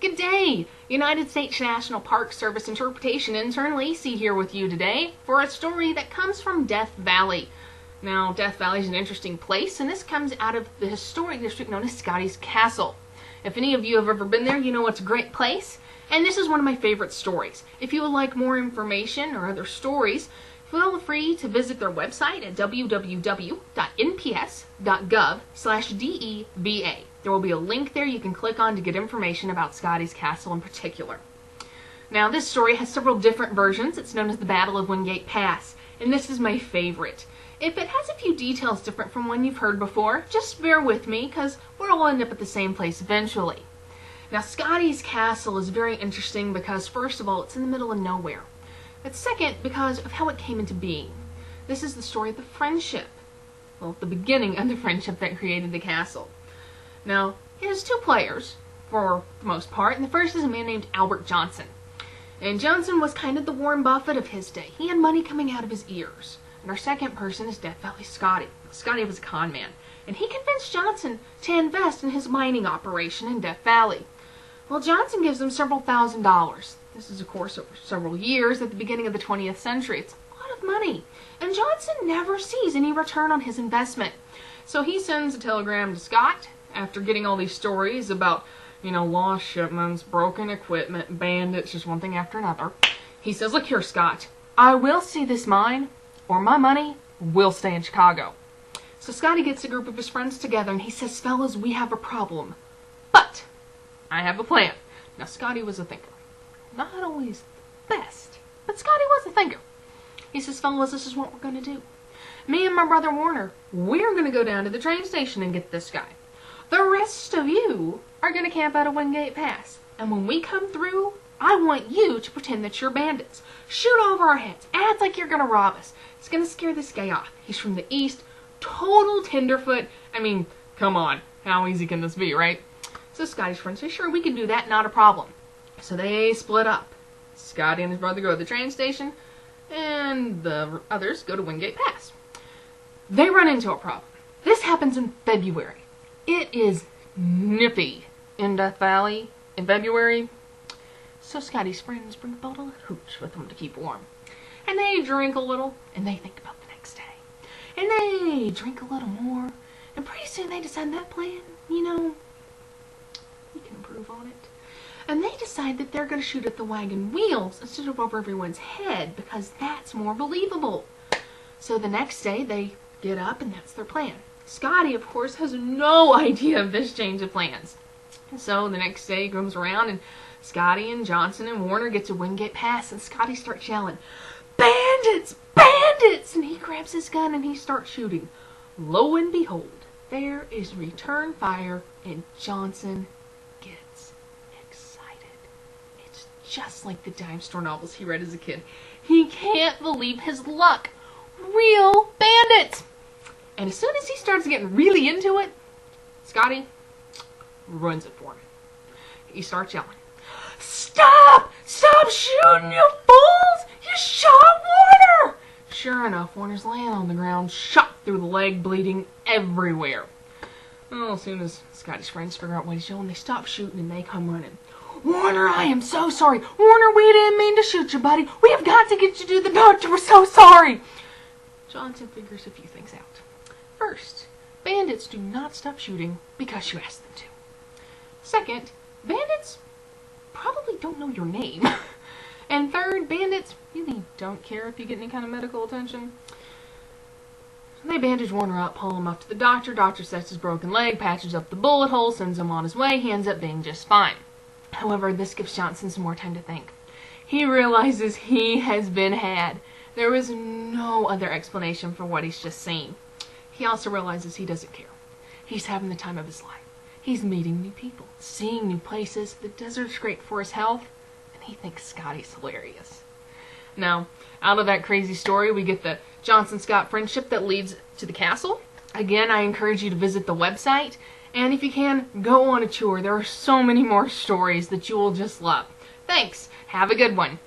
Good day! United States National Park Service Interpretation Intern Lacey here with you today for a story that comes from Death Valley. Now, Death Valley is an interesting place, and this comes out of the historic district known as Scotty's Castle. If any of you have ever been there, you know it's a great place, and this is one of my favorite stories. If you would like more information or other stories, feel free to visit their website at www.nps.gov/DEVA. There will be a link there you can click on to get information about Scotty's Castle in particular. Now, this story has several different versions. It's known as the Battle of Wingate Pass, and this is my favorite. If it has a few details different from one you've heard before, just bear with me, because we'll all end up at the same place eventually. Now, Scotty's Castle is very interesting because, first of all, it's in the middle of nowhere. But second, because of how it came into being. This is the story of the friendship. Well, the beginning of the friendship that created the castle. Now, it has two players, for the most part, and the first is a man named Albert Johnson. And Johnson was kind of the Warren Buffett of his day. He had money coming out of his ears. And our second person is Death Valley Scotty. Scotty was a con man, and he convinced Johnson to invest in his mining operation in Death Valley. Well, Johnson gives him several $1,000s. This is, of course, over several years at the beginning of the 20th century. It's a lot of money. And Johnson never sees any return on his investment. So he sends a telegram to Scott after getting all these stories about, lost shipments, broken equipment, bandits, just one thing after another. He says, look here, Scott, I will see this mine, or my money will stay in Chicago. So Scotty gets a group of his friends together and he says, fellas, we have a problem. But I have a plan. Now, Scotty was a thinker. Not always the best, but Scotty was a thinker. He says, fellas, this is what we're going to do. Me and my brother Warner, we're going to go down to the train station and get this guy. The rest of you are going to camp out of Wingate Pass. And when we come through, I want you to pretend that you're bandits. Shoot over our heads. Act like you're going to rob us. It's going to scare this guy off. He's from the east. Total tenderfoot. I mean, come on. How easy can this be, right? So Scotty's friends say, sure, we can do that. Not a problem. So they split up. Scotty and his brother go to the train station, and the others go to Wingate Pass. They run into a problem. This happens in February. It is nippy in Death Valley in February. So Scotty's friends bring a bottle of hooch with them to keep warm. And they drink a little, and they think about the next day. And they drink a little more, and pretty soon they decide that plan, we can improve on it. And they decide that they're going to shoot at the wagon wheels instead of over everyone's head, because that's more believable. So the next day they get up, and that's their plan. Scotty, of course, has no idea of this change of plans. So the next day comes around, and Scotty and Johnson and Warner get to Wingate Pass, and Scotty starts yelling, bandits! Bandits! And he grabs his gun and he starts shooting. Lo and behold, there is return fire, and Johnson gets excited. It's just like the dime store novels he read as a kid. He can't believe his luck. Real bandits! And as soon as he starts getting really into it, Scotty ruins it for him. He starts yelling, stop! Stop shooting, you fools! You shot Warner! Sure enough, Warner's laying on the ground, shot through the leg, bleeding everywhere. Well, as soon as Scotty's friends figure out what he's doing, they stop shooting and they come running. Warner, I am so sorry. Warner, we didn't mean to shoot you, buddy. We have got to get you to the doctor. We're so sorry. Johnson figures a few things out. First, bandits do not stop shooting because you ask them to. Second, bandits probably don't know your name. And third, bandits really don't care if you get any kind of medical attention. They bandage Warner up, pull him up to the doctor. Doctor sets his broken leg, patches up the bullet hole, sends him on his way. He ends up being just fine. However, this gives Johnson some more time to think. He realizes he has been had. There is no other explanation for what he's just seen. He also realizes he doesn't care. He's having the time of his life. He's meeting new people, seeing new places. The desert's great for his health, and he thinks Scotty's hilarious. Now, out of that crazy story, we get the Johnson-Scott friendship that leads to the castle. Again, I encourage you to visit the website, and if you can, go on a tour. There are so many more stories that you will just love. Thanks. Have a good one.